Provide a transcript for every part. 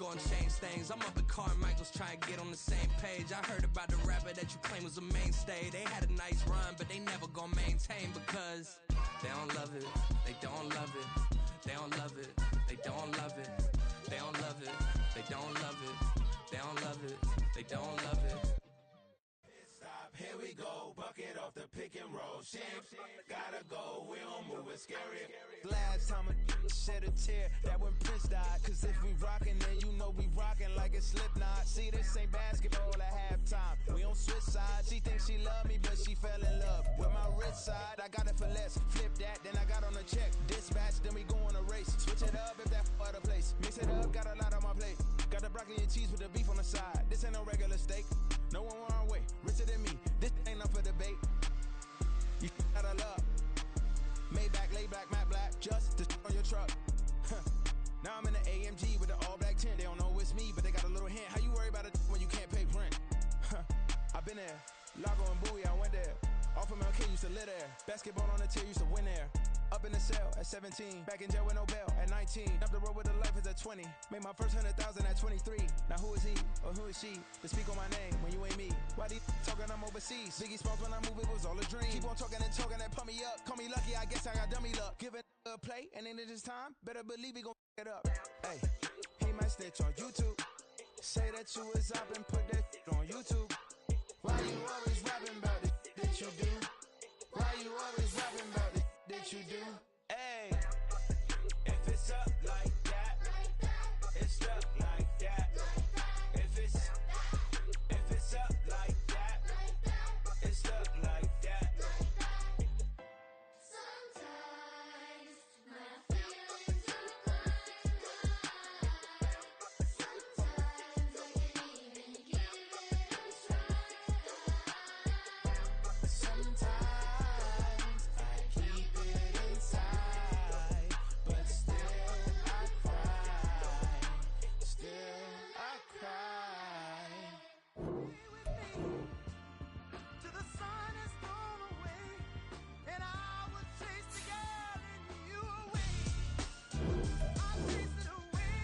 gonna change things. I'm up at Carmichael's trying to get on the same page. I heard about the rapper that you claim was a mainstay. They had a nice run, but they never gonna maintain because they don't love it, they don't love it, they don't love it, they don't love it, they don't love it, they don't love it, they don't love it, they don't love it. Stop, here we go, bucket off the pick and roll. Shit, gotta go, we don't move it scary. Last time a shed a tear, that when Prince died. Cause if we rockin', then you know we rockin' like a Slipknot. See, this ain't basketball at halftime. We on switch sides. She thinks she love me, but she fell in love with my wrist side. I got it for less, flip that, then I got on a check. Dispatch, then we go on a race. Switch it up if that other place. Mix it up, got a lot on my plate. Got the broccoli and cheese with the beef on the side. This ain't no regular steak. No one wrong way, richer than me. This ain't up for debate. You gotta love. Maybach, lay back, matte black, just to on your truck. Now I'm in the AMG with the all black tint. They don't know it's me, but they got a little hint. How you worry about it when you can't pay rent? I've been there. Lago and Bowie, I went there. Off of MLK, used to live there. Basketball on the tier, used to win there. Up in the cell at 17. Back in jail with no bail at 19. Up the road with the life is at 20. Made my first 100,000 at 23. Now who is he or who is she to speak on my name when you ain't me? Why these talking I'm overseas? Biggie Smalls when I move, it was all a dream. Keep on talking and pump me up. Call me lucky, I guess I got dummy luck. Give it a play and then it is time. Better believe we gon' it up. Hey, he might snitch on YouTube. Say that you was up and put that on YouTube. Why you always rapping about it that you do? Why you always rapping about it that you do? Hey, If it's up like that, it's stuck like that. If it's up like that, it's stuck like that. Sometimes my feelings are blind. Sometimes I can't even give it a try. sometimes I keep it inside, but still I cry. Still I cry. Till the sun has gone away, and I will chase the girl and you away. I'll chase it away.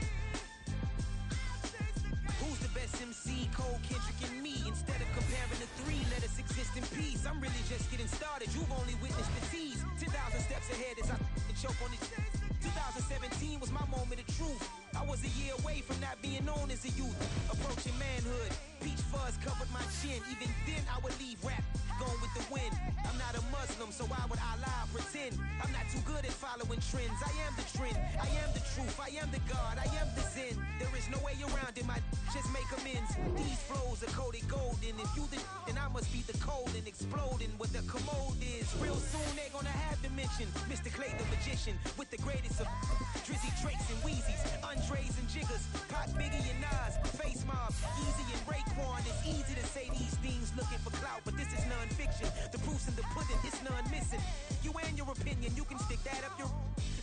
I'll chase the girl. Who's the best MC? Cole, Kendrick, and me. Instead of comparing the three, let us exist in peace. I'm really just getting started. You've only witnessed the tease. 10,000 steps ahead as I choke on this. 2017 was my moment of truth. I was a year away from not being known as a youth. Approaching manhood. Peach fuzz covered my chin. Even then, I would leave rap going with the wind. I'm not a Muslim, so why would I lie or pretend? I'm not too good at following trends. I am the trend. I am the truth. I am the God. I am the Zen. There is no way around it. My just make amends. These flows are coated golden. If you the then I must be the cold and exploding what the commode is. Real soon they're gonna have to mention Mr. Clay the magician with the greatest of Drizzy, Drakes, and Wheezies, Andres and Jiggers, Pac, Biggie, and Nas, Face Mob, Easy and Raekwon. It's easy to say these things looking for clout, but this is non-fiction. The proof's in the pudding, it's none missing. You and your opinion, you can stick that up your...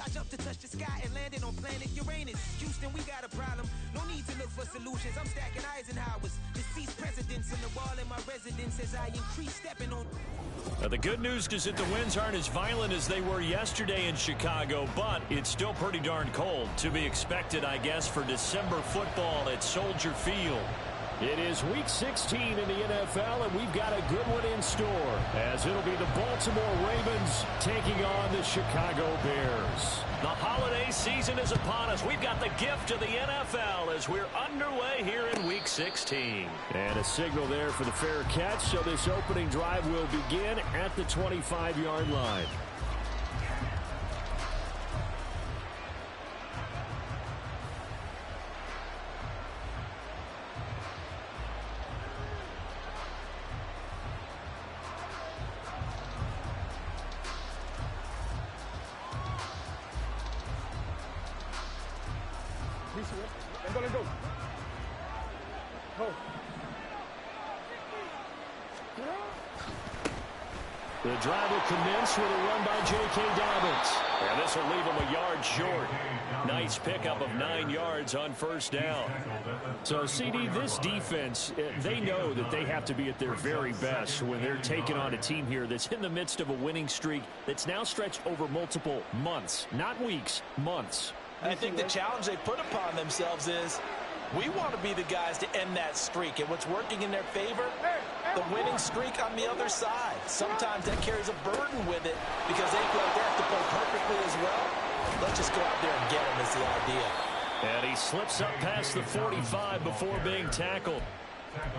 I jumped to touch the sky and landed on planet Uranus. Houston, we got a problem. No need to look for solutions. I'm stacking Eisenhowers. Deceased presidents in the wall in my residence as I increase stepping on... The good news is that the winds aren't as violent as they were yesterday in Chicago, but it's still pretty darn cold. To be expected, I guess, for December football at Soldier Field. It is Week 16 in the NFL, and we've got a good one in store, as it'll be the Baltimore Ravens taking on the Chicago Bears. The holiday season is upon us. We've got the gift of the NFL as we're underway here in Week 16. And a signal there for the fair catch, so this opening drive will begin at the 25-yard line. Let's go. The drive will commence with a run by J.K. Dobbins. And this will leave him a yard short. Nice pickup of 9 yards on first down. So, CD, this defense, they know that they have to be at their very best when they're taking on a team here that's in the midst of a winning streak that's now stretched over multiple months. Not weeks, months. I think the challenge they put upon themselves is We want to be the guys to end that streak, and what's working in their favor, the winning streak on the other side. Sometimes that carries a burden with it because they feel like they have to play perfectly as well. Let's just go out there and get them is the idea. And he slips up past the 45 before being tackled.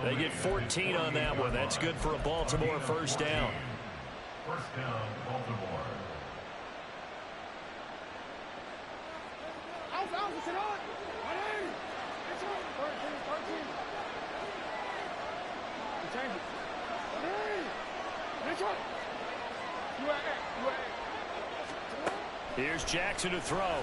They get 14 on that one. That's good for a Baltimore first down. First down, Baltimore. Here's Jackson to throw.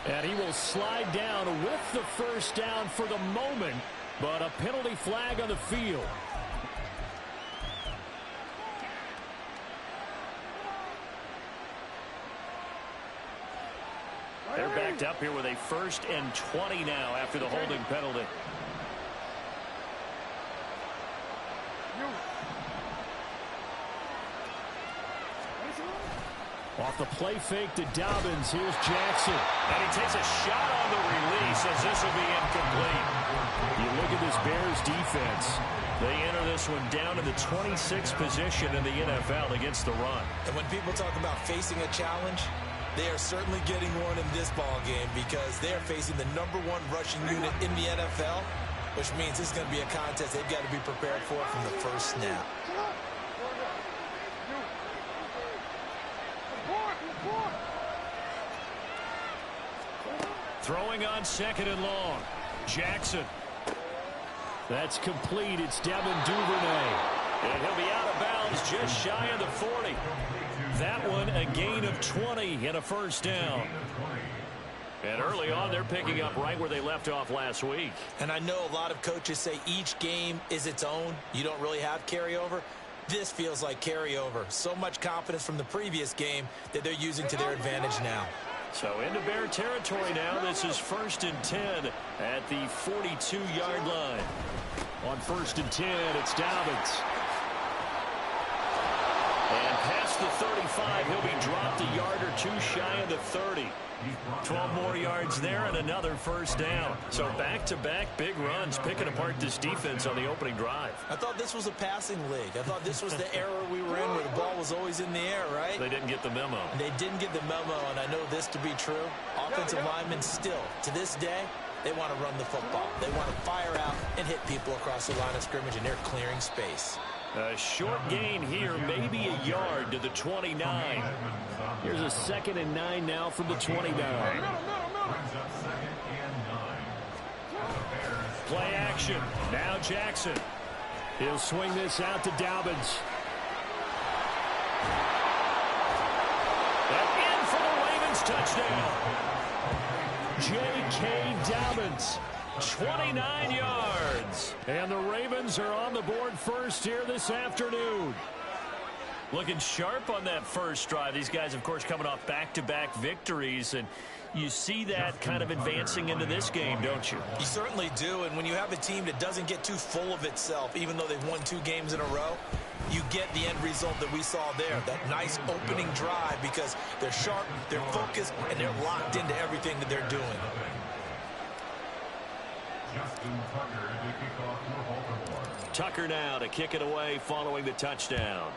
And he will slide down with the first down for the moment, but a penalty flag on the field. They're backed up here with a 1st and 20 now after the holding penalty. Off the play fake to Dobbins. Here's Jackson. And he takes a shot on the release as this will be incomplete. You look at this Bears defense. They enter this one down in the 26th position in the NFL against the run. And when people talk about facing a challenge, they are certainly getting one in this ball game because they are facing the #1 rushing unit in the NFL, which means this is going to be a contest they've got to be prepared for from the first snap. Throwing on 2nd and long. Jackson. That's complete. It's Devin Duvernay. And he'll be out of bounds just shy of the 40. That one a gain of 20 and a first down. And early on, they're picking up right where they left off last week. And I know a lot of coaches say each game is its own. You don't really have carryover. This feels like carryover. So much confidence from the previous game that they're using to their advantage now. So into Bear territory now. This is 1st and 10 at the 42-yard line. On 1st and 10, it's Dobbins. And past the 35, he'll be dropped a yard or two shy of the 30. 12 more yards there and another first down. So back-to-back big runs picking apart this defense on the opening drive. I thought this was a passing league. I thought this was the era we were in where the ball was always in the air, right? They didn't get the memo. They didn't get the memo, and I know this to be true. Offensive linemen still, to this day, they want to run the football. They want to fire out and hit people across the line of scrimmage, and they're clearing space. A short gain here, maybe a yard to the 29. Here's a 2nd and 9 now from the 29. Play action. Now Jackson. He'll swing this out to Dobbins. And in for the Ravens touchdown. J.K. Dobbins. 29 yards. And the Ravens are on the board first here this afternoon. Looking sharp on that first drive. These guys, of course, coming off back-to-back victories, and you see that kind of advancing into this game, don't you? You certainly do, and when you have a team that doesn't get too full of itself, even though they've won 2 games in a row, you get the end result that we saw there, that nice opening drive, because they're sharp, they're focused, and they're locked into everything that they're doing. Tucker now to kick it away following the touchdown.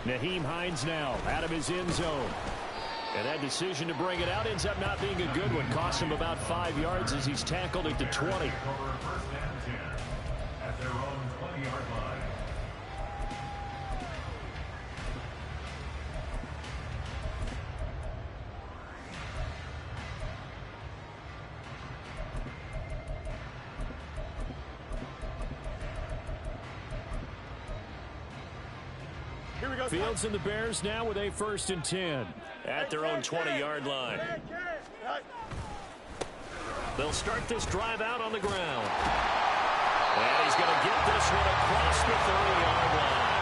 Nyheim Hines now out of his end zone. And that decision to bring it out ends up not being a good one. Costs him about 5 yards as he's tackled at the 20. At their own 20-yard line. Fields and the Bears now with a 1st and 10 at their own 20-yard line. They'll start this drive out on the ground. And he's going to get this one across the 30-yard line.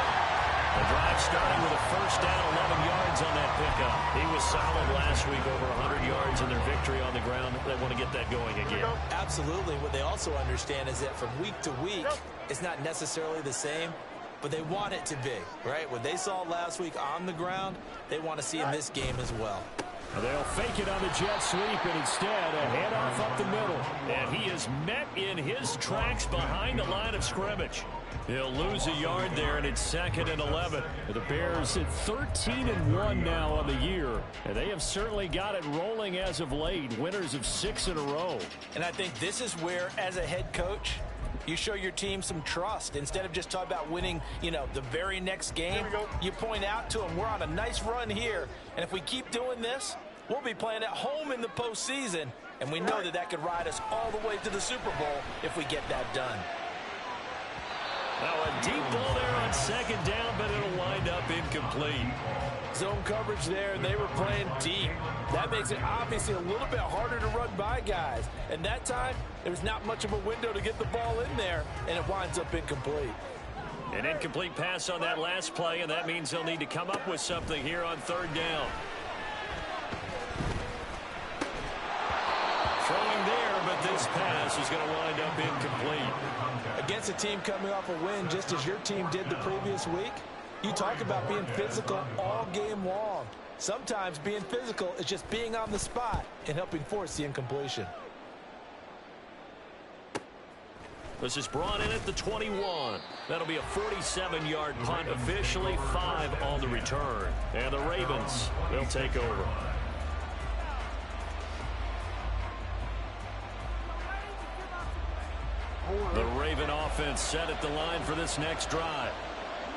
The drive starting with a first down, 11 yards on that pickup. He was solid last week, over 100 yards in their victory on the ground. They want to get that going again. Absolutely. What they also understand is that from week to week, it's not necessarily the same. but they want it to be, right? What they saw last week on the ground, they want to see in this game as well. They'll fake it on the jet sweep, and instead a handoff up the middle. And he is met in his tracks behind the line of scrimmage. He'll lose a yard there, and it's 2nd and 11. The Bears at 13-1 now on the year, and they have certainly got it rolling as of late, winners of 6 in a row. And I think this is where, as a head coach, you show your team some trust. Instead of just talking about winning, the very next game, you point out to them, we're on a nice run here, and if we keep doing this, we'll be playing at home in the postseason, and we know that could ride us all the way to the Super Bowl if we get that done. Now a deep ball there on 2nd down, but it'll wind up incomplete. Zone coverage there, and they were playing deep. That makes it obviously a little bit harder to run by guys. And that time, there was not much of a window to get the ball in there, and it winds up incomplete. An incomplete pass on that last play, and that means they'll need to come up with something here on 3rd down. Throwing there, but this pass is going to wind up incomplete. Against a team coming off a win, just as your team did the previous week, you talk about being physical all game long. Sometimes being physical is just being on the spot and helping force the incompletion. This is brought in at the 21. That'll be a 47-yard punt, officially 5 on the return. And the Ravens, they'll take over. The Raven offense set at the line for this next drive.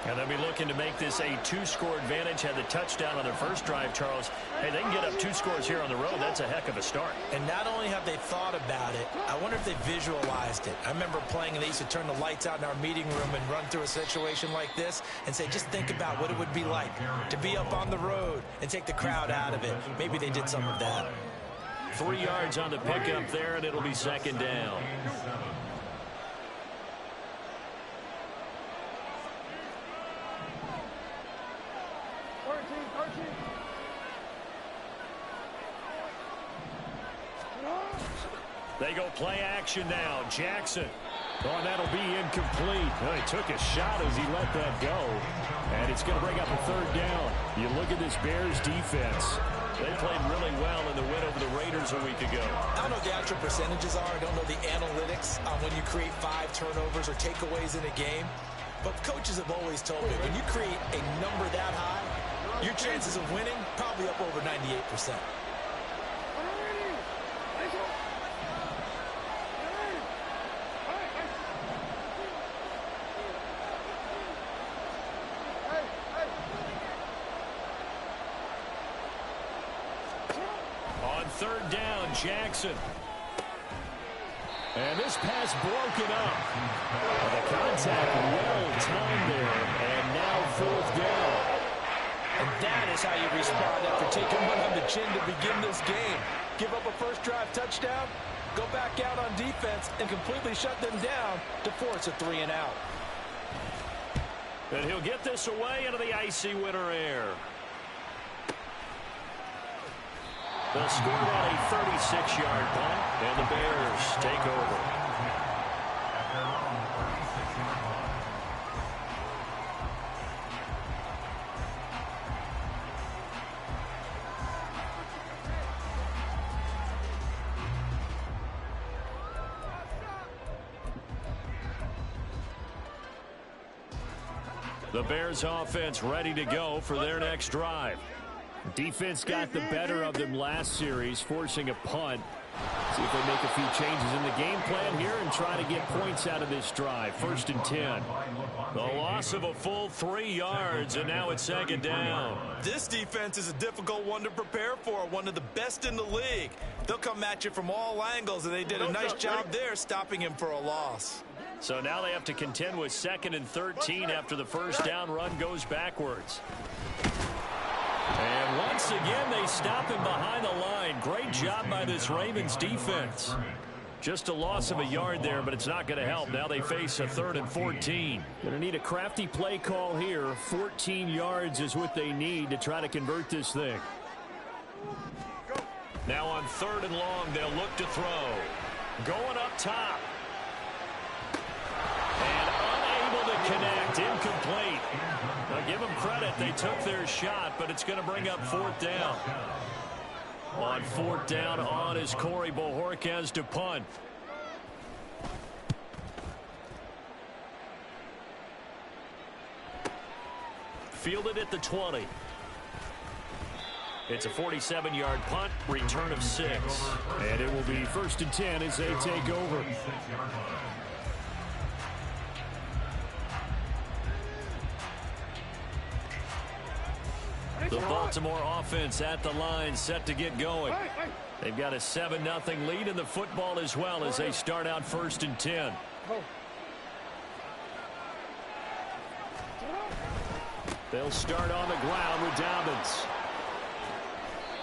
And they'll be looking to make this a 2-score advantage. Had the touchdown on their first drive, Charles. Hey, they can get up 2 scores here on the road. That's a heck of a start. And not only have they thought about it, I wonder if they visualized it. I remember playing, and they used to turn the lights out in our meeting room and run through a situation like this and say, just think about what it would be like to be up on the road and take the crowd out of it. Maybe they did some of that. 3 yards on the pickup there, and it'll be 2nd down. They go play action now. Jackson. Oh, and that'll be incomplete. Well, he took a shot as he let that go. And it's going to bring up a 3rd down. You look at this Bears defense. They played really well in the win over the Raiders a week ago. I don't know what the actual percentages are. I don't know the analytics on when you create 5 turnovers or takeaways in a game. But coaches have always told me, when you create a number that high, your chances of winning probably up over 98%. On 3rd down, Jackson. And this pass broken up. The contact well timed there. And now 4th down. And that is how you respond after taking one on the chin to begin this game. Give up a first drive touchdown, go back out on defense, and completely shut them down to force a 3-and-out. And he'll get this away into the icy winter air. They'll score on a 36-yard punt, and the Bears take over. The Bears offense ready to go for their next drive. Defense got the better of them last series, forcing a punt. See if they make a few changes in the game plan here and try to get points out of this drive. 1st and 10. The loss of a full 3 yards, and now it's 2nd down. This defense is a difficult one to prepare for, one of the best in the league. They'll come at you from all angles, and they did a nice job there stopping him for a loss. So now they have to contend with 2nd and 13 after the first down run goes backwards. And once again, they stop him behind the line. Great job by this Ravens defense. Just a loss of a yard there, but it's not going to help. Now they face a 3rd and 14. Going to need a crafty play call here. 14 yards is what they need to try to convert this thing. Now on 3rd and long, they'll look to throw. Going up top. And unable to connect. Incomplete. Now give them credit. They took their shot, but it's going to bring up fourth down. On fourth down on is Corey Bojorquez to punt. Fielded at the 20. It's a 47-yard punt, return of 6. And it will be 1st and 10 as they take over. The Baltimore offense at the line, set to get going. They've got a 7-0 lead in the football as well as they start out 1st and 10. They'll start on the ground with Dobbins.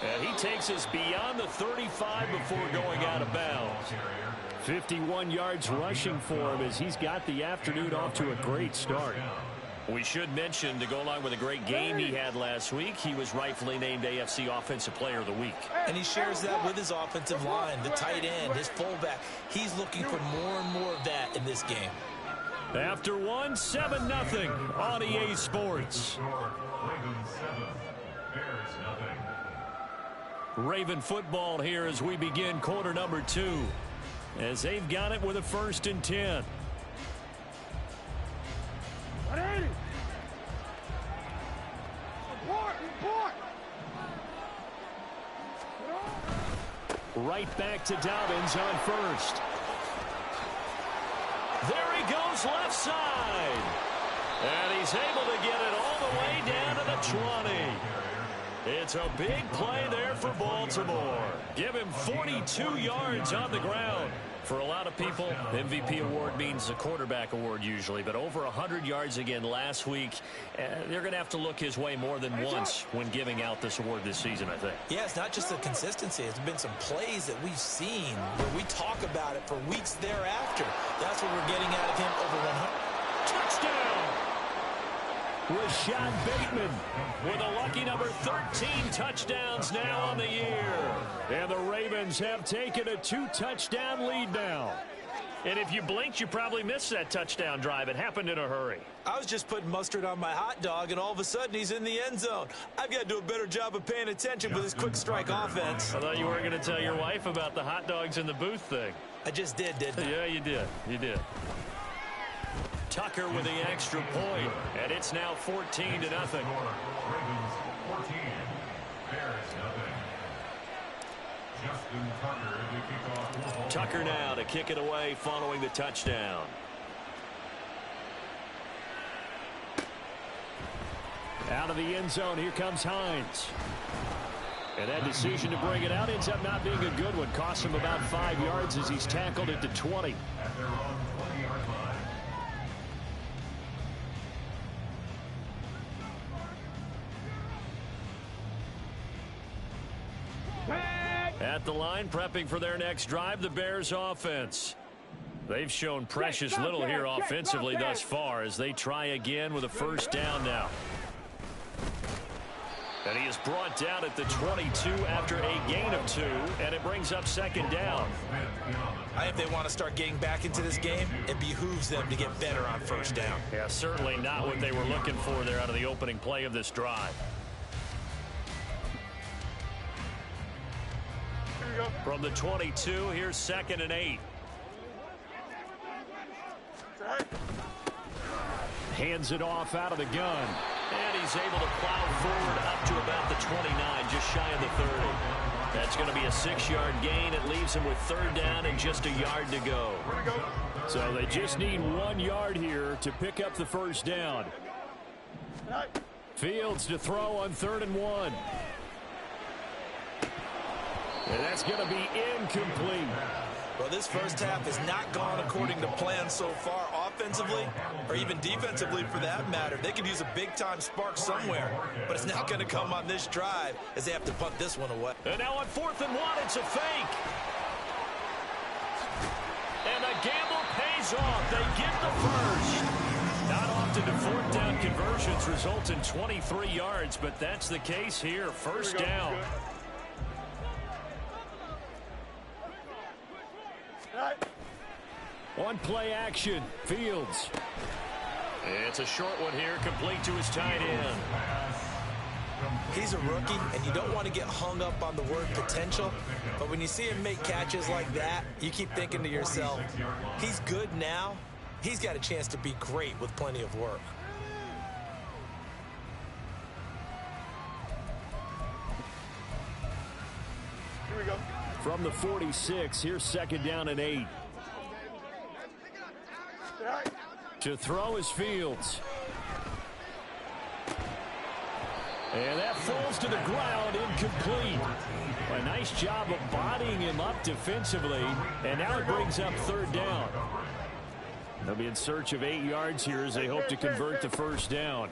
And he takes us beyond the 35 before going out of bounds. 51 yards rushing for him as he's got the afternoon off to a great start. We should mention, to go along with a great game he had last week, he was rightfully named AFC Offensive Player of the Week. And he shares that with his offensive line, the tight end, his fullback. He's looking for more and more of that in this game. After 7-0 on EA Sports. Raven football here as we begin quarter number 2. As they've got it with a 1st and 10. Right back to Dobbins on 1st. There he goes left side. And he's able to get it all the way down to the 20. It's a big play there for Baltimore. Give him 42 yards on the ground. For a lot of people, MVP award means a quarterback award usually, but over 100 yards again last week. They're going to have to look his way more than once when giving out this award this season, I think. Yeah, it's not just the consistency. It's been some plays that we've seen where we talk about it for weeks thereafter. That's what we're getting out of him over 100. Touchdown! Rashad Bateman with a lucky number 13 touchdowns now on the year. And the Ravens have taken a 2-touchdown lead now. And if you blinked, you probably missed that touchdown drive. It happened in a hurry. I was just putting mustard on my hot dog, and all of a sudden he's in the end zone. I've got to do a better job of paying attention with this quick strike offense. I thought you weren't going to tell your wife about the hot dogs in the booth thing. I just did, didn't I? Yeah, you did. You did. Tucker with the extra point, and it's now 14-0. Ravens 14, Bears nothing. Justin Tucker to kick off. Tucker now to kick it away following the touchdown. Out of the end zone, here comes Hines. And that decision to bring it out ends up not being a good one. Costs him about 5 yards as he's tackled at the 20. At their own 20-yard line. At the line, prepping for their next drive, the Bears offense. They've shown precious little here offensively thus far as they try again with a 1st down now. And he is brought down at the 22 after a gain of 2, and it brings up 2nd down. I think they want to start getting back into this game. It behooves them to get better on 1st down. Yeah, certainly not what they were looking for there out of the opening play of this drive. From the 22, here's 2nd and 8. Hands it off out of the gun. And he's able to plow forward up to about the 29, just shy of the 30. That's going to be a 6-yard gain. It leaves him with 3rd down and just a yard to go. So they just need 1 yard here to pick up the 1st down. Fields to throw on 3rd and 1. And that's going to be incomplete. Well, this first half has not gone according to plan so far offensively or even defensively for that matter. They could use a big-time spark somewhere, but it's not going to come on this drive as they have to punt this one away. And now on 4th and 1, it's a fake. And the gamble pays off. They get the first. Not often do 4th down conversions result in 23 yards, but that's the case here. 1st down. On play action, Fields. It's a short one here, complete to his tight end. He's a rookie, and you don't want to get hung up on the word potential, but when you see him make catches like that, you keep thinking to yourself, he's good now. He's got a chance to be great with plenty of work. Here we go. From the 46, here's 2nd down and 8. To throw is Fields. And that falls to the ground, incomplete. A nice job of bodying him up defensively, and now it brings up 3rd down. They'll be in search of 8 yards here as they hope to convert the 1st down.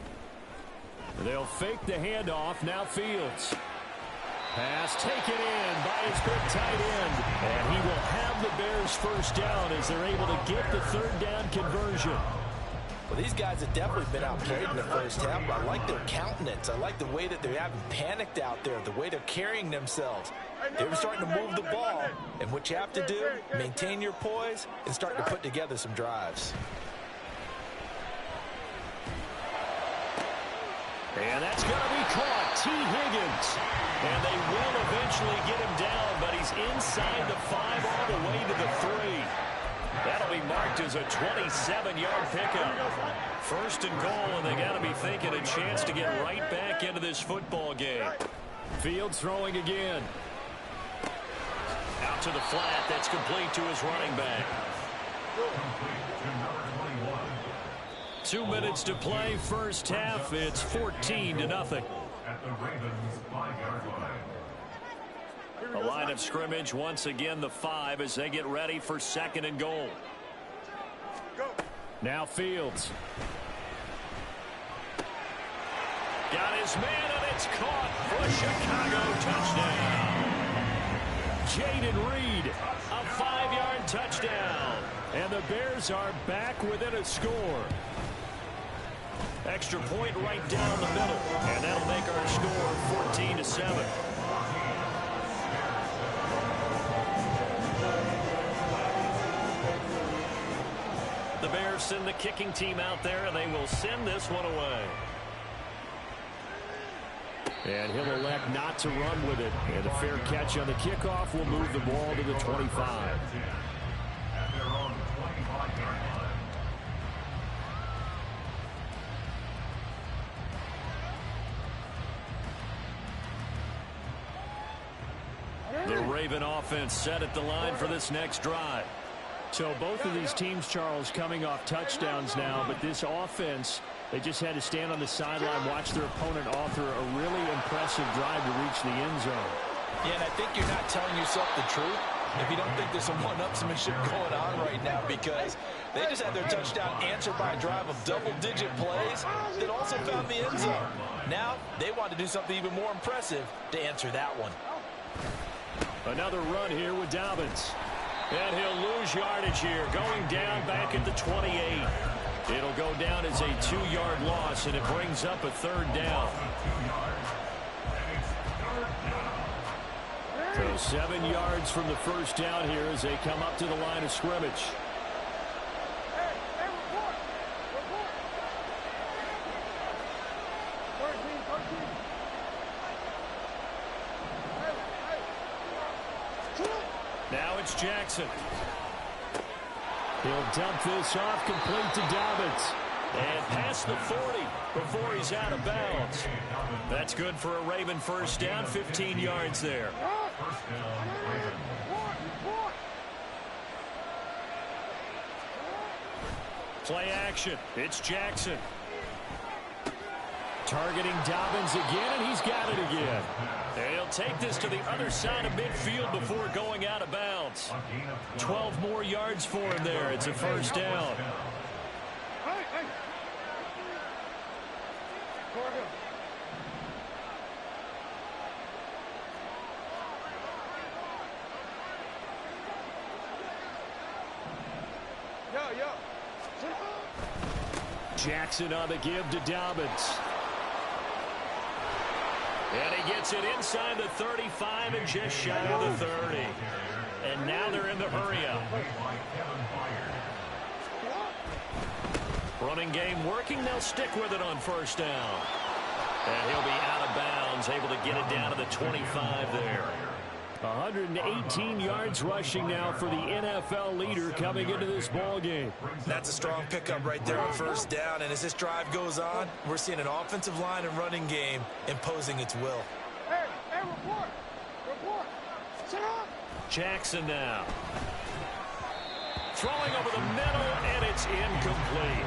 They'll fake the handoff, now Fields. Pass taken in by his big tight end, and he will have the Bears 1st down as they're able to get the 3rd down conversion. Well, these guys have definitely been outplayed in the first half. I like their countenance. I like the way that they haven't panicked out there, the way they're carrying themselves. They were starting to move the ball, and what you have to do, maintain your poise and start to put together some drives. And that's going to be caught. T. Higgins. And they will eventually get him down, but he's inside the 5 all the way to the 3. That'll be marked as a 27-yard pickup. 1st and goal, and they got to be thinking a chance to get right back into this football game. Fields throwing again. Out to the flat. That's complete to his running back. 2 minutes to play, first half. It's 14-0. At the Ravens 5-yard line. A line of scrimmage, once again the 5 as they get ready for 2nd and goal. Now Fields. Got his man, and it's caught for a Chicago touchdown. Jaden Reed, a 5-yard touchdown. And the Bears are back within a score. Extra point right down the middle, and that'll make our score 14-7. The Bears send the kicking team out there, and they will send this one away. And he'll elect not to run with it. And a fair catch on the kickoff will move the ball to the 25. At their own 25-yard line. The Raven offense set at the line for this next drive. So both of these teams, Charles, coming off touchdowns now, but this offense, they just had to stand on the sideline, watch their opponent author a really impressive drive to reach the end zone. Yeah, and I think you're not telling yourself the truth if you don't think there's some one-upsmanship going on right now, because they just had their touchdown answered by a drive of double-digit plays that also found the end zone. Now they want to do something even more impressive to answer that one. Another run here with Dobbins. And he'll lose yardage here, going down back at the 28. It'll go down as a 2-yard loss, and it brings up a 3rd down. So 7 yards from the 1st down here as they come up to the line of scrimmage. Now it's Jackson. He'll dump this off, complete to Dobbins. And past the 40 before he's out of bounds. That's good for a Raven 1st down, 15 yards there. Play action. It's Jackson. Targeting Dobbins again, and he's got it again. And he'll take this to the other side of midfield before going out of bounds. 12 more yards for him there. It's a 1st down. Jackson on the give to Dobbins. And he gets it inside the 35 and just shy of the 30. And now they're in the hurry up. Running game working. They'll stick with it on first down. And he'll be out of bounds, able to get it down to the 25 there. 118 yards rushing now for the NFL leader coming into this ball game. That's a strong pickup right there on first down. And as this drive goes on, we're seeing an offensive line and running game imposing its will. Hey, report. Sit up. Jackson now. Throwing over the middle, and it's incomplete.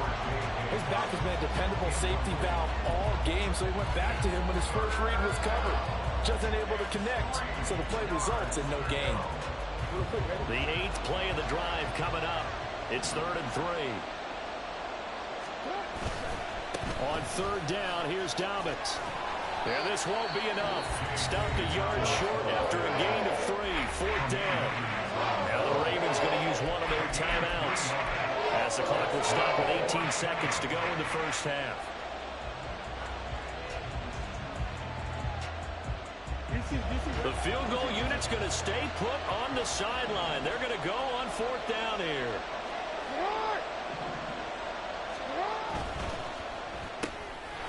His back has been a dependable safety valve all game, so he went back to him when his first read was covered. Just unable to connect, so the play results in no gain. The 8th play of the drive coming up. It's 3rd and 3. On 3rd down, here's Dobbins. And this won't be enough. Stopped a yard short after a gain of 3. 4th down. Now the Ravens going to use one of their timeouts as the clock will stop with 18 seconds to go in the first half. The field goal unit's going to stay put on the sideline. They're going to go on 4th down here.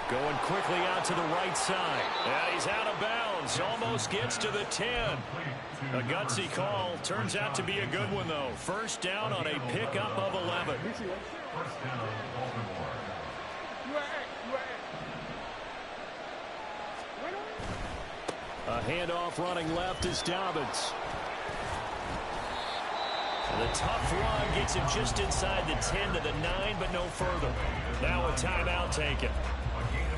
Going quickly out to the right side. And he's out of bounds. Almost gets to the 10. A gutsy call. Turns out to be a good one, though. First down on a pickup of 11. First down, Baltimore. A handoff running left is Dobbins. The tough run gets him just inside the 10 to the 9, but no further. Now a timeout taken.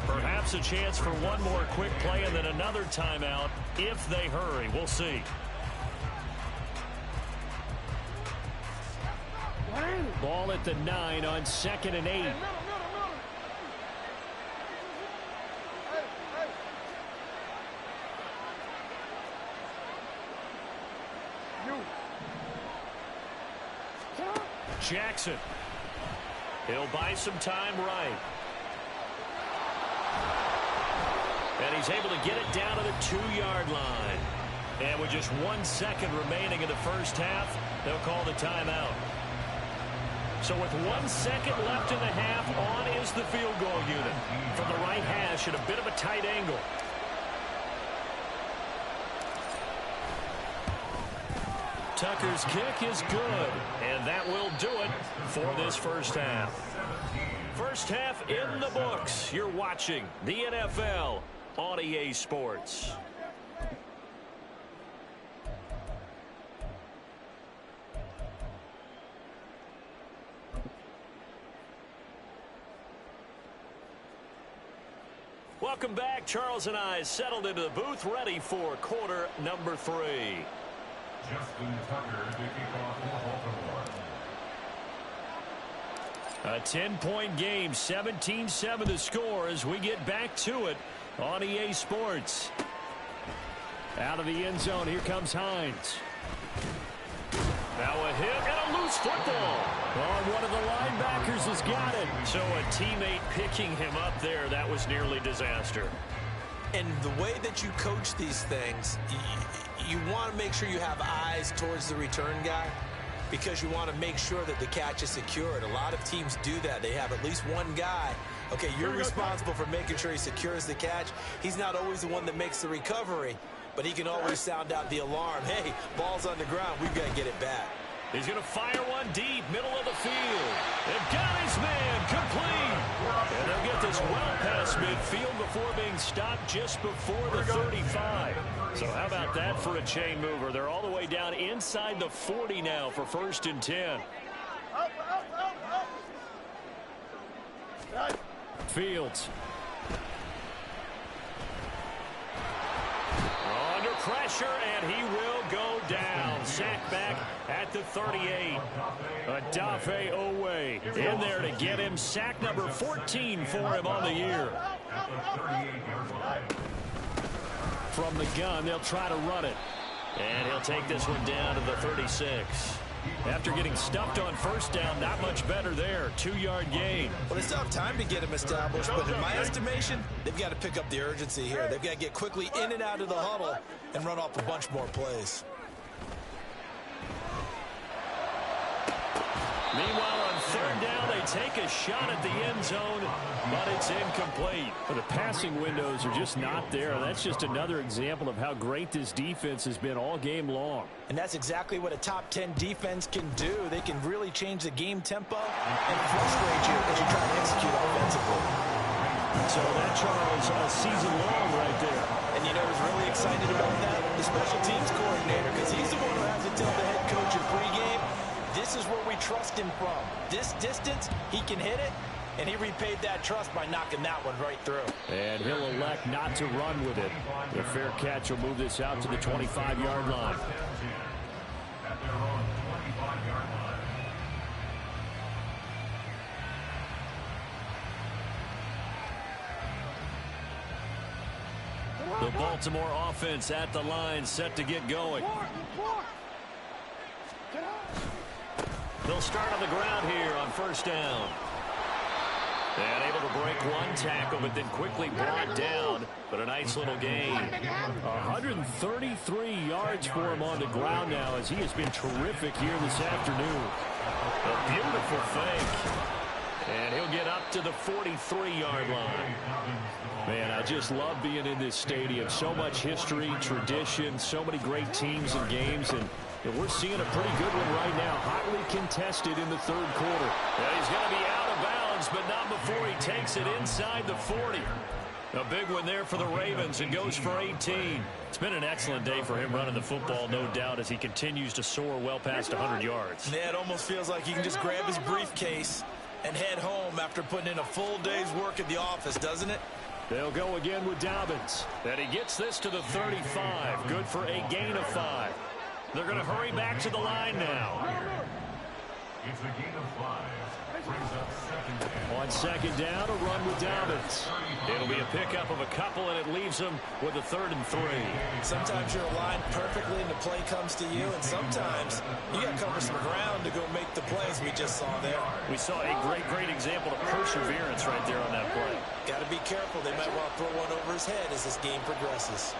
Perhaps a chance for one more quick play and then another timeout if they hurry. We'll see. Ball at the 9 on 2nd and 8. Jackson. He'll buy some time right. And he's able to get it down to the 2-yard line. And with just 1 second remaining in the first half, they'll call the timeout. So with 1 second left in the half, on is the field goal unit. From the right hash at a bit of a tight angle. Tucker's kick is good, and that will do it for this first half. First half in the books. You're watching the NFL on EA Sports. Welcome back. Charles and I settled into the booth, ready for quarter number 3. Justin Tucker to kick off for Baltimore. A 10-point game, 17-7 the score as we get back to it on EA Sports. Out of the end zone, here comes Hines. Now a hit and a loose football. Oh, one of the linebackers has got it. So a teammate picking him up there, that was nearly disaster. And the way that you coach these things, you want to make sure you have eyes towards the return guy because you want to make sure that the catch is secured. A lot of teams do that. They have at least one guy. Okay, you're responsible for making sure he secures the catch. He's not always the one that makes the recovery, but he can always sound out the alarm. Hey, ball's on the ground. We've got to get it back. He's going to fire one deep, middle of the field. They've got his man, complete. And they'll get this well past midfield before being stopped just before the 35. So how about that for a chain mover? They're all the way down inside the 40 now for 1st and 10. Fields. Under pressure, and he will go down. Sacked back at the 38. Adafe Owe in there to get him. Sack number 14 for him on the year. From the gun, they'll try to run it. And he'll take this one down to the 36. After getting stuffed on first down, not much better there. 2-yard gain. Well, they still have time to get him established, but in my estimation, they've got to pick up the urgency here. They've got to get quickly in and out of the huddle and run off a bunch more plays. Meanwhile, on third down, they take a shot at the end zone, but it's incomplete. Well, the passing windows are just not there. That's just another example of how great this defense has been all game long. And that's exactly what a top 10 defense can do. They can really change the game tempo and frustrate you as you try to execute offensively. So that, Charles, a season long right there. And you know who's really excited about that? The special teams coordinator, because he's the one who has to tell the head coach in pregame, this is where we trust him from. This distance, he can hit it, and he repaid that trust by knocking that one right through. And he'll elect not to run with it. The fair catch will move this out to the 25-yard line. At their own 25-yard line. The Baltimore offense at the line, set to get going. They'll start on the ground here on first down. And able to break one tackle, but then quickly brought down. But a nice little gain. 133 yards for him on the ground now, as he has been terrific here this afternoon. A beautiful fake. And he'll get up to the 43-yard line. Man, I just love being in this stadium. So much history, tradition, so many great teams and games. And we're seeing a pretty good one right now. Hotly contested in the third quarter. Yeah, he's going to be out of bounds, but not before he takes it inside the 40. A big one there for the Ravens and goes for 18. It's been an excellent day for him running the football, no doubt, as he continues to soar well past 100 yards. Yeah, it almost feels like he can just grab his briefcase and head home after putting in a full day's work at the office, doesn't it? They'll go again with Dobbins. And he gets this to the 35. Good for a gain of 5. They're going to hurry back to the line now. It's a gain of 5. Brings up second down. On second down, a run with Dobbins. It'll be a pickup of a couple, and it leaves them with a 3rd and 3. Sometimes you're aligned perfectly and the play comes to you, and sometimes you got to cover some ground to go make the plays we just saw there. We saw a great example of perseverance right there on that play. Got to be careful. They might want to throw one over his head as this game progresses.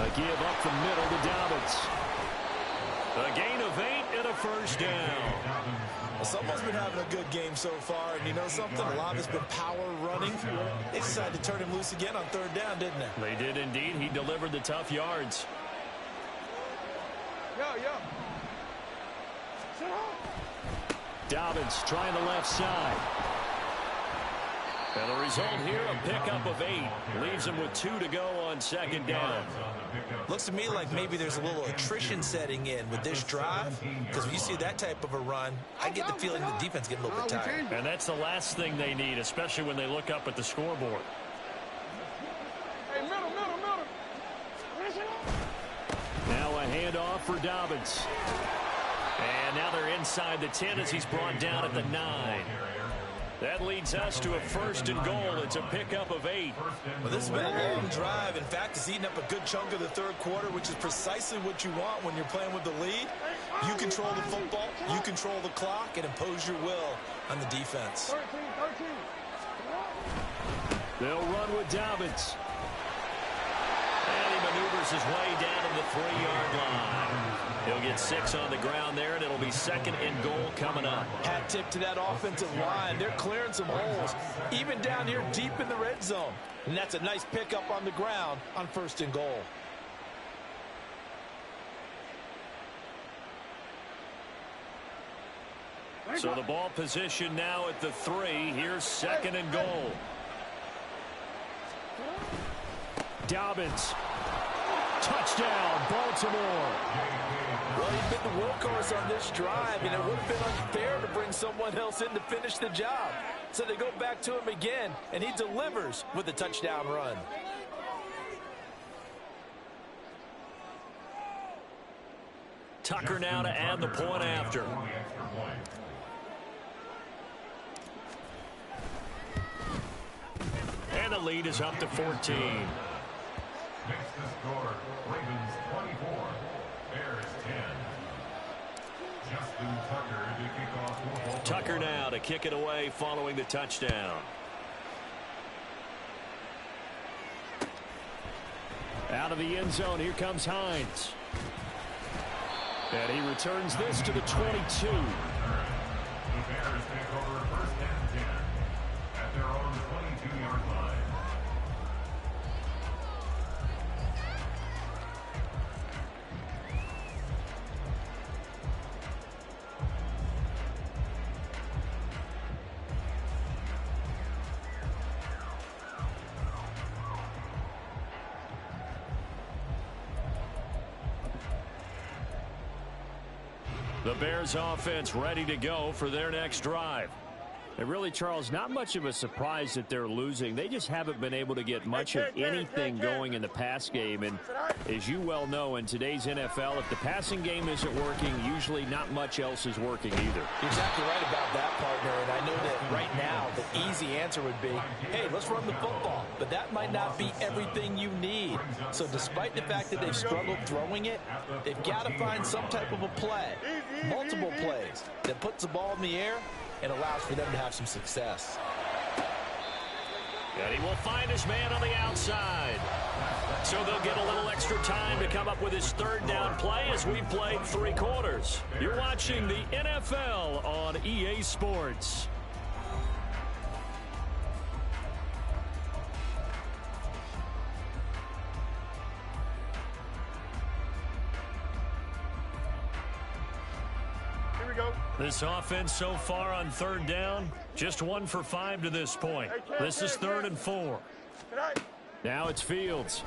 A give up the middle to Dobbins. A gain of 8 and a first down. Well, someone's been having a good game so far, and you know something? A lot of it's been power running. They decided to turn him loose again on 3rd down, didn't they? They did indeed. He delivered the tough yards. Dobbins trying the left side. And the result here, a pickup of 8. Leaves him with 2 to go on second down. Looks to me like maybe there's a little attrition setting in with this drive, because when you see that type of a run, I get the feeling the defense getting a little bit tired. And that's the last thing they need, especially when they look up at the scoreboard. Hey, middle. Now a handoff for Dobbins. And now they're inside the 10 as he's brought down at the 9. That leads us to a 1st and goal. It's a pickup of 8. Well, this has been a long drive. In fact, it's eating up a good chunk of the 3rd quarter, which is precisely what you want when you're playing with the lead. You control the football, you control the clock, and impose your will on the defense. 13. They'll run with Dobbins. And he maneuvers his way down to the 3-yard line. He'll get 6 on the ground there, and it'll be 2nd and goal coming up. Hat tip to that offensive line. They're clearing some holes, even down here deep in the red zone. And that's a nice pickup on the ground on 1st and goal. So the ball position now at the 3. Here's 2nd and goal. Dobbins. Touchdown, Baltimore. Well, he's been the workhorse on this drive, and it would have been unfair to bring someone else in to finish the job. So they go back to him again, and he delivers with a touchdown run. Tucker now to add the point after. And the lead is up to 14. Makes the score Ravens 24, Bears 10. Justin Tucker to kick off for Baltimore. Tucker now to kick it away following the touchdown. Out of the end zone, here comes Hines. And he returns this to the 22. The Bears take over first and 10 at their own 22-yard line. The Bears offense ready to go for their next drive. And really, Charles, not much of a surprise that they're losing. They just haven't been able to get much of anything going in the pass game. And as you well know, in today's NFL, if the passing game isn't working, usually not much else is working either. You're exactly right about that, partner. And I know that right now the easy answer would be, hey, let's run the football. But that might not be everything you need. So despite the fact that they've struggled throwing it, they've got to find some type of a play, multiple plays, that puts the ball in the air and allows for them to have some success. And he will find his man on the outside. So they'll get a little extra time to come up with his third down play as we played 3 quarters. You're watching the NFL on EA Sports. This offense so far on third down, just 1 for 5 to this point. This is 3rd and 4. Now it's Fields.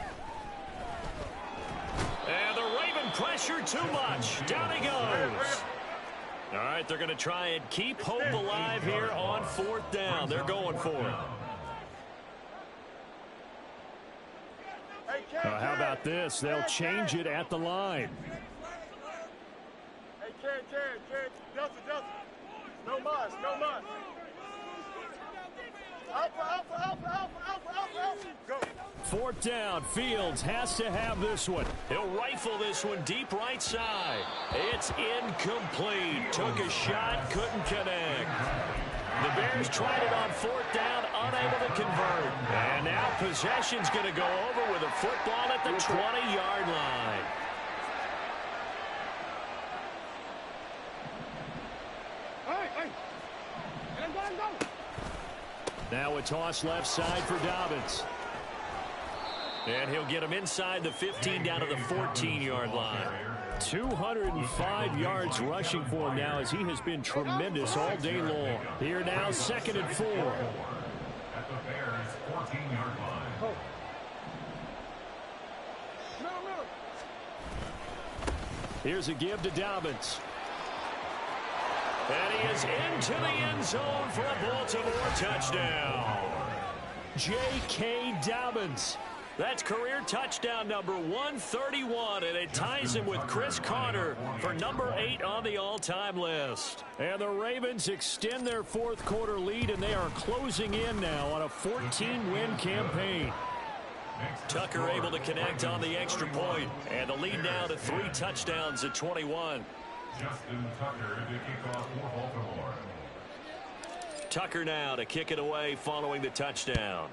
And the Raven pressure too much. Down he goes. All right, they're going to try and keep hope alive here on 4th down. They're going for it. How about this? They'll change it at the line. Delta. No muss. Alpha. Go. 4th down. Fields has to have this one. He'll rifle this one deep right side. It's incomplete. Took a shot, couldn't connect. The Bears tried it on 4th down, unable to convert. And now possession's going to go over with a football at the 20-yard line. Now a toss left side for Dobbins. And he'll get him inside the 15 down to the 14-yard line. 205 yards rushing for him now as he has been tremendous all day long. Here now, 2nd and 4. At the Bears' 14-yard line. Here's a give to Dobbins. And he is into the end zone for a Baltimore touchdown. J.K. Dobbins. That's career touchdown number 131, and it ties him with Chris Carter for number 8 on the all-time list. And the Ravens extend their 4th quarter lead, and they are closing in now on a 14-win campaign. Tucker able to connect on the extra point, and the lead now to 3 touchdowns at 21. Justin Tucker to kick off for Baltimore. Tucker now to kick it away following the touchdown.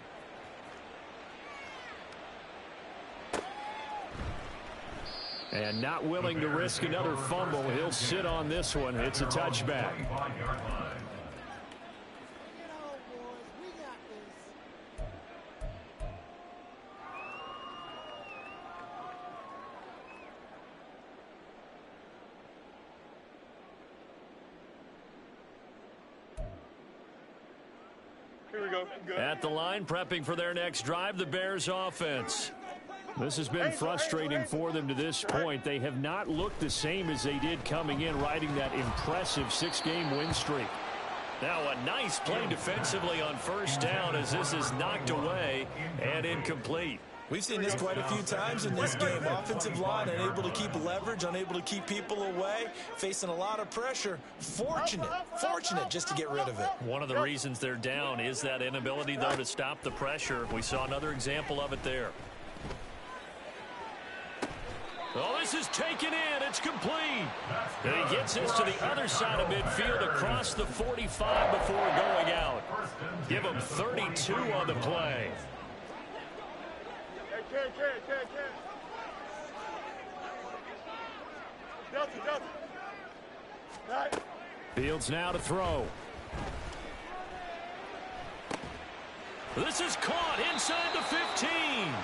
And not willing to risk another fumble. He'll sit on this one. It's a touchback. Here we go. Good. At the line, prepping for their next drive, the Bears offense. This has been frustrating for them to this point. They have not looked the same as they did coming in, riding that impressive 6-game win streak. Now a nice play defensively on 1st down as this is knocked away and incomplete. We've seen this quite a few times in this game. Offensive line unable to keep leverage, unable to keep people away, facing a lot of pressure. Fortunate just to get rid of it. One of the reasons they're down is that inability, though, to stop the pressure. We saw another example of it there. Oh, this is taken in. It's complete. And he gets this to the other side of midfield across the 45 before going out. Give him 32 on the play. Right. Fields now to throw. This is caught inside the 15.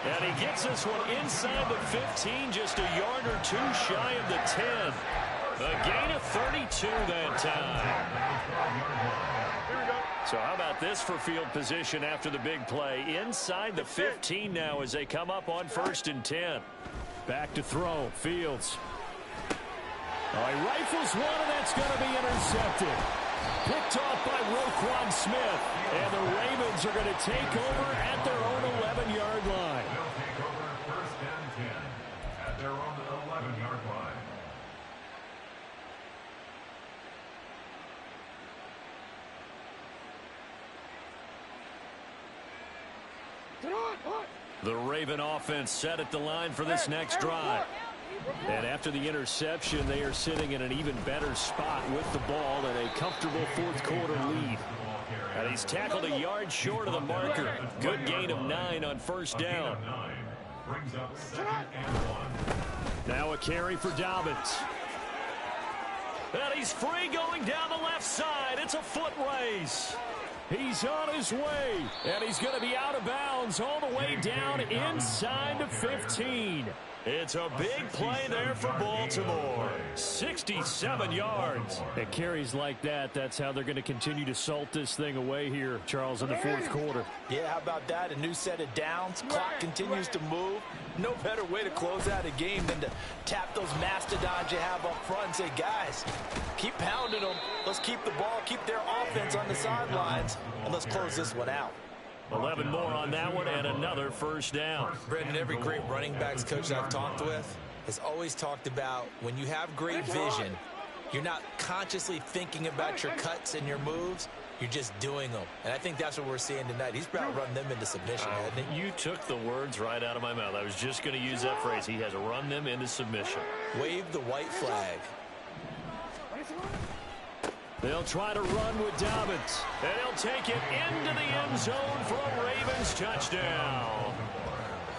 And he gets this one inside the 15, just a yard or two shy of the 10. A gain of 32 that time. So how about this for field position after the big play? Inside the 15 now as they come up on 1st and 10. Back to throw. Fields. Oh, he rifles one, and that's going to be intercepted. Picked off by Roquan Smith. And the Ravens are going to take over at their own 11-yard line. They'll take over 1st and 10 at their own 11-yard line. The Raven offense set at the line for this next drive. And after the interception, they are sitting in an even better spot with the ball and a comfortable 4th quarter lead. And he's tackled a yard short of the marker. Good gain of 9 on 1st down. Brings up 2nd and 1. Now a carry for Dobbins. And he's free going down the left side. It's a foot race. He's on his way, and he's going to be out of bounds all the way down inside the 15. It's a big play there for Baltimore. 67 yards. At carries like that, that's how they're going to continue to salt this thing away here, Charles, in the 4th quarter. Yeah, how about that? A new set of downs. Clock continues to move. No better way to close out a game than to tap those mastodons you have up front and say, guys, keep pounding them. Let's keep the ball, keep their offense on the sidelines, and let's close this one out. 11 more on that one and another 1st down. Brendan, every great running backs coach I've talked with has always talked about when you have great vision, you're not consciously thinking about your cuts and your moves. You're just doing them. And I think that's what we're seeing tonight. He's about to run them into submission, hasn't he? You took the words right out of my mouth. I was just going to use that phrase. He has run them into submission. Wave the white flag. They'll try to run with Dobbins. And he'll take it into the end zone for a Ravens touchdown.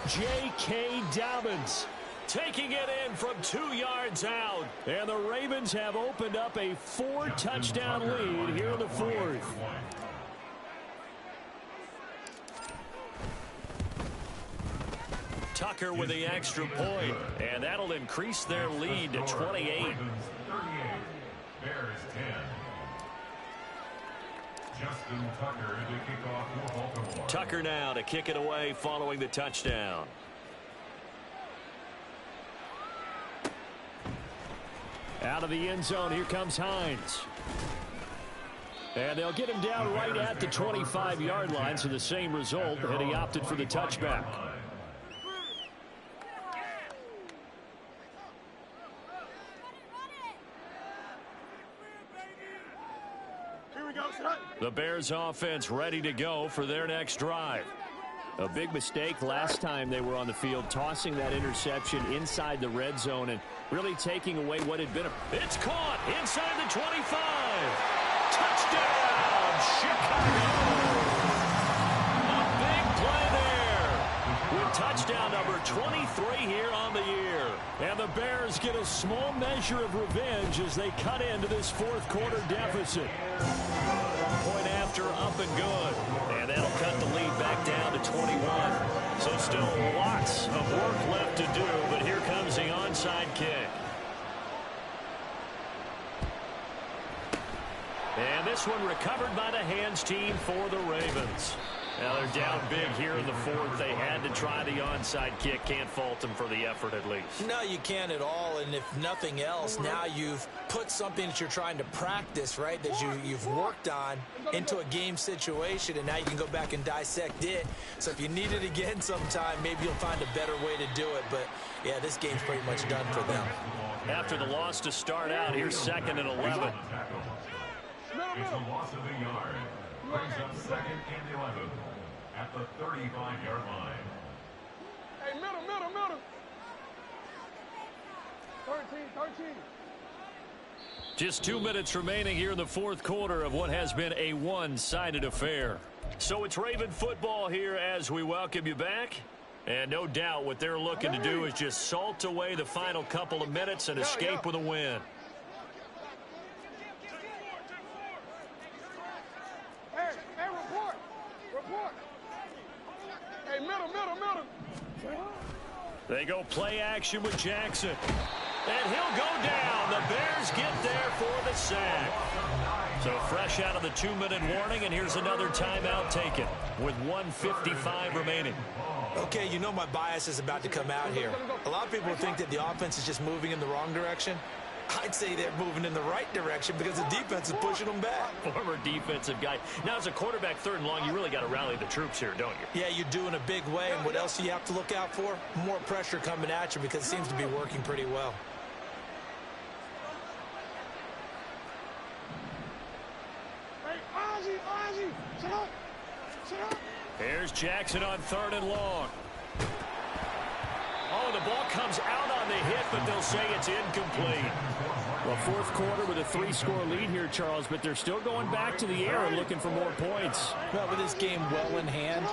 J.K. Dobbins taking it in from 2 yards out. And the Ravens have opened up a 4-touchdown lead here in the 4th. Tucker with the extra point, and that'll increase their lead to 28. Bears 10. Justin Tucker to kick off for Baltimore. Tucker now to kick it away following the touchdown. Out of the end zone, here comes Hines. And they'll get him down right at the 25-yard line, so the same result, and he opted for the touchback. The Bears offense ready to go for their next drive. A big mistake last time they were on the field, tossing that interception inside the red zone and really taking away what had been a... It's caught inside the 25. Touchdown, Chicago. A big play there with touchdown number 23 here on the year. And the Bears get a small measure of revenge as they cut into this 4th quarter deficit. Point after, up and good. And that'll cut the lead back down to 21. So still lots of work left to do, but here comes the onside kick. And this one recovered by the hands team for the Ravens. Now they're down big here in the 4th. They had to try the onside kick. Can't fault them for the effort at least. No, you can't at all. And if nothing else, now you've put something that you're trying to practice, right, that you've worked on into a game situation, and now you can go back and dissect it. So if you need it again sometime, maybe you'll find a better way to do it. But, yeah, this game's pretty much done for them. After the loss to start out, here's 2nd and 11. It's a loss of a yard. Brings up 2nd and 11 at the 35-yard line. Hey, middle. 13. Just 2 minutes remaining here in the 4th quarter of what has been a one-sided affair. So it's Raven football here as we welcome you back. And no doubt what they're looking to do is just salt away the final couple of minutes and escape with a win. Hey, report. Hey, middle. They go play action with Jackson. And he'll go down. The Bears get there for the sack. So fresh out of the 2-minute warning, and here's another timeout taken with 1:55 remaining. Okay, you know my bias is about to come out here. A lot of people think that the offense is just moving in the wrong direction. I'd say they're moving in the right direction because the defense is pushing them back. Former defensive guy. Now, as a quarterback, 3rd and long, you really got to rally the troops here, don't you? Yeah, you do in a big way. And what else do you have to look out for? More pressure coming at you because it seems to be working pretty well. Hey, Ozzie, shut up. Here's Jackson on 3rd and long. Oh, the ball comes out on the hit, but they'll say it's incomplete. Well, 4th quarter with a 3-score lead here, Charles, but they're still going back to the air and looking for more points. Well, with this game well in hand,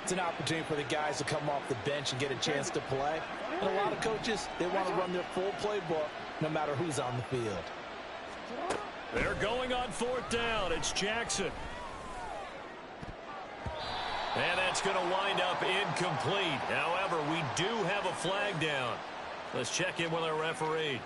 it's an opportunity for the guys to come off the bench and get a chance to play. And a lot of coaches, they want to run their full playbook no matter who's on the field. They're going on 4th down. It's Jackson. And that's going to wind up incomplete. However, we do have a flag down. Let's check in with our referee.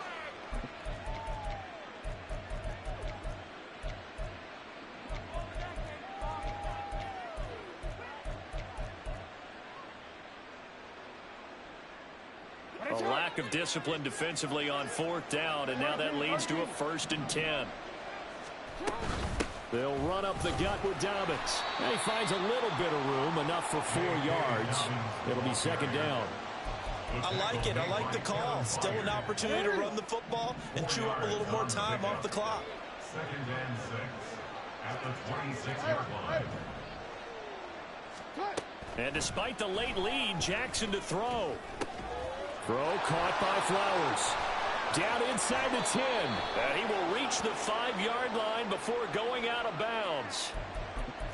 A lack of discipline defensively on 4th down, and now that leads to a 1st and 10. They'll run up the gut with Dobbins. And he finds a little bit of room, enough for 4 yards. It'll be 2nd down. I like it. I like the call. Still an opportunity to run the football and chew up a little more time off the clock. 2nd and 6 at the 26-yard line. And despite the late lead, Jackson to throw. Throw caught by Flowers. Down inside the 10. And he will reach the 5-yard line before going out of bounds.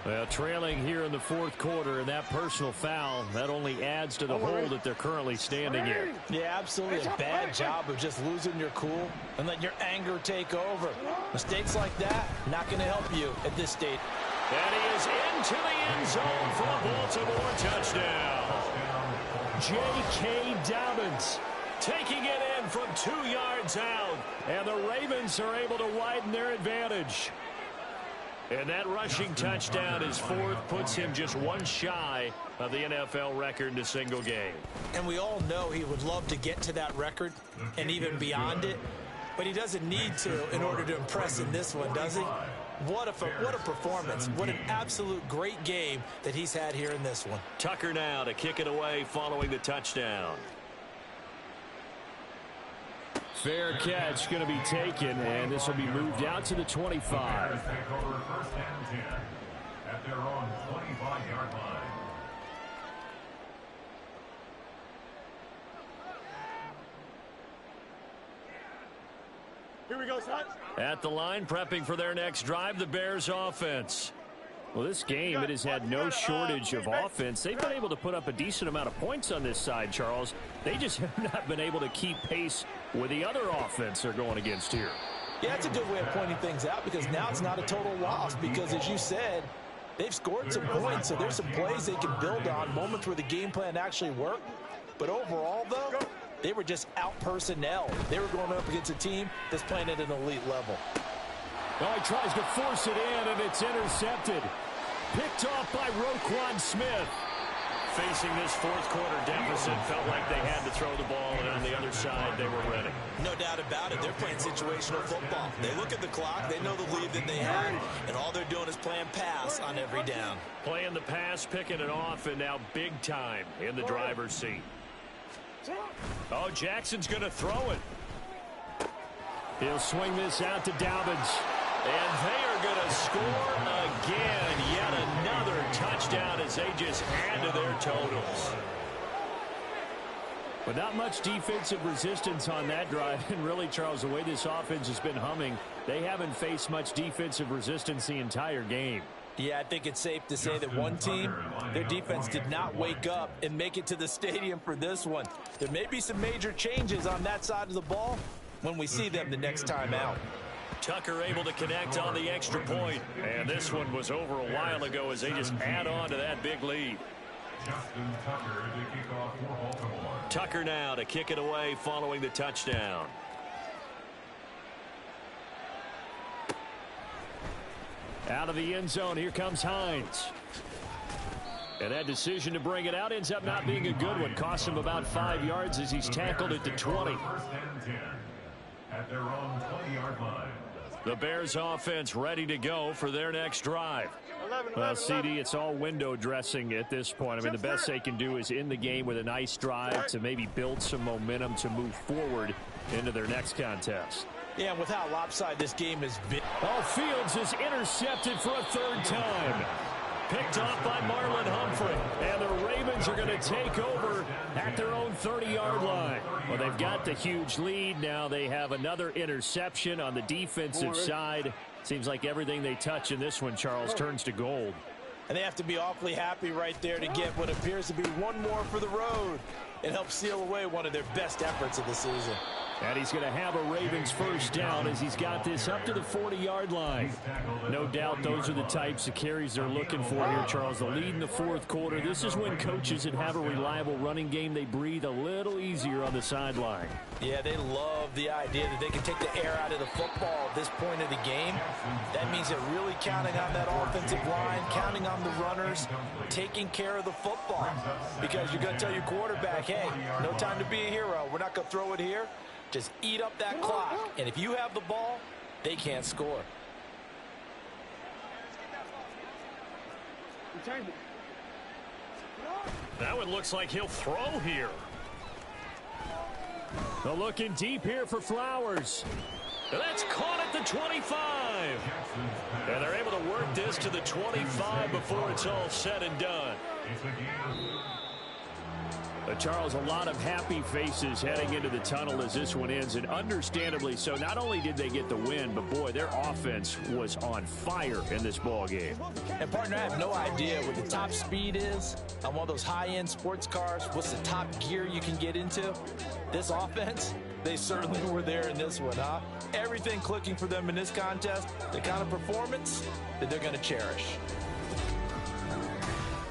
Well, trailing here in the 4th quarter, and that personal foul, that only adds to the hole that they're currently standing in. Yeah, absolutely a bad job of just losing your cool and letting your anger take over. Mistakes like that, not going to help you at this stage. And he is into the end zone for a Baltimore touchdown. J.K. Dobbins taking it in from 2 yards out. And the Ravens are able to widen their advantage. And that rushing touchdown is 4th, puts him just one shy of the NFL record in a single game. And we all know he would love to get to that record and even beyond it, but he doesn't need to in order to impress in this one, does he? What a performance. What an absolute great game that he's had here in this one. Tucker now to kick it away following the touchdown. Fair catch going to be taken, and this will be moved out to the 25. Take over 1st and 10 at their own 25-yard line. Here we go, son. At the line, prepping for their next drive, the Bears offense. Well, this game, it has had no shortage of offense. They've been able to put up a decent amount of points on this side, Charles. They just have not been able to keep pace with the other offense they're going against here. Yeah, it's a good way of pointing things out because now it's not a total loss because, as you said, they've scored some points, so there's some plays they can build on, moments where the game plan actually worked. But overall, though, they were just out-personnel. They were going up against a team that's playing at an elite level. Oh, he tries to force it in, and it's intercepted. Picked off by Roquan Smith. Facing this 4th quarter deficit, felt like they had to throw the ball, and on the other side, they were ready. No doubt about it. They're playing situational football. They look at the clock, they know the lead that they had, and all they're doing is playing pass on every down. Playing the pass, picking it off, and now big time in the driver's seat. Oh, Jackson's going to throw it. He'll swing this out to Dobbins. And they are going to score again. Yet another touchdown as they just add to their totals. But not much defensive resistance on that drive. And really, Charles, the way this offense has been humming, they haven't faced much defensive resistance the entire game. Yeah, I think it's safe to say that one team, their defense did not wake up and make it to the stadium for this one. There may be some major changes on that side of the ball when we see them the next time out. Tucker able to connect on the extra point. And this one was over a while ago as they just add on to that big lead. Justin Tucker to kick off for Baltimore. Tucker now to kick it away following the touchdown. Out of the end zone, here comes Hines. And that decision to bring it out ends up not being a good one. Costs him about 5 yards as he's tackled at the 20. First and 10 at their own 20-yard line. The Bears offense ready to go for their next drive. Well, CD, it's all window dressing at this point. I mean, the best they can do is in the game with a nice drive to maybe build some momentum to move forward into their next contest. Yeah, with how lopsided this game has been. Oh, Fields is intercepted for a third time. Picked off by Marlon Humphrey. And the Ravens are going to take over at their own 30-yard line. Well, they've got the huge lead. Now they have another interception on the defensive side. Seems like everything they touch in this one, Charles, turns to gold. And they have to be awfully happy right there to get what appears to be one more for the road. It helps seal away one of their best efforts of the season. And he's going to have a Ravens first down as he's got this up to the 40-yard line. No doubt those are the types of carries they're looking for here, Charles. The lead in the fourth quarter. This is when coaches that have a reliable running game, they breathe a little easier on the sideline. Yeah, they love the idea that they can take the air out of the football at this point of the game. That means they're really counting on that offensive line, counting on the runners, taking care of the football. Because you're going to tell your quarterback, hey, no time to be a hero. We're not going to throw it here. Just eat up that clock. And if you have the ball, they can't score. That one looks like he'll throw here. They're looking deep here for Flowers. And that's caught at the 25. And they're able to work this to the 25 before it's all said and done. Charles, a lot of happy faces heading into the tunnel as this one ends, and understandably so. Not only did they get the win, but boy, their offense was on fire in this ball game. And partner, I have no idea what the top speed is on one of those high-end sports cars. What's the top gear you can get into? This offense, they certainly were there in this one, huh? Everything clicking for them in this contest, the kind of performance that they're going to cherish.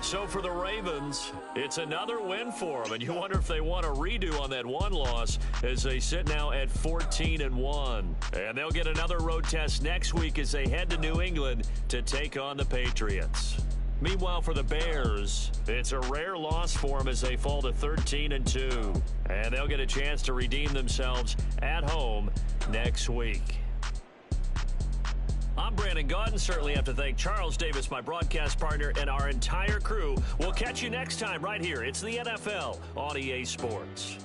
So for the Ravens, it's another win for them, and you wonder if they want a redo on that one loss as they sit now at 14-1. And they'll get another road test next week as they head to New England to take on the Patriots. Meanwhile, for the Bears, it's a rare loss for them as they fall to 13-2. And they'll get a chance to redeem themselves at home next week. I'm Brandon Gaudin. Certainly have to thank Charles Davis, my broadcast partner, and our entire crew. We'll catch you next time right here. It's the NFL on EA Sports.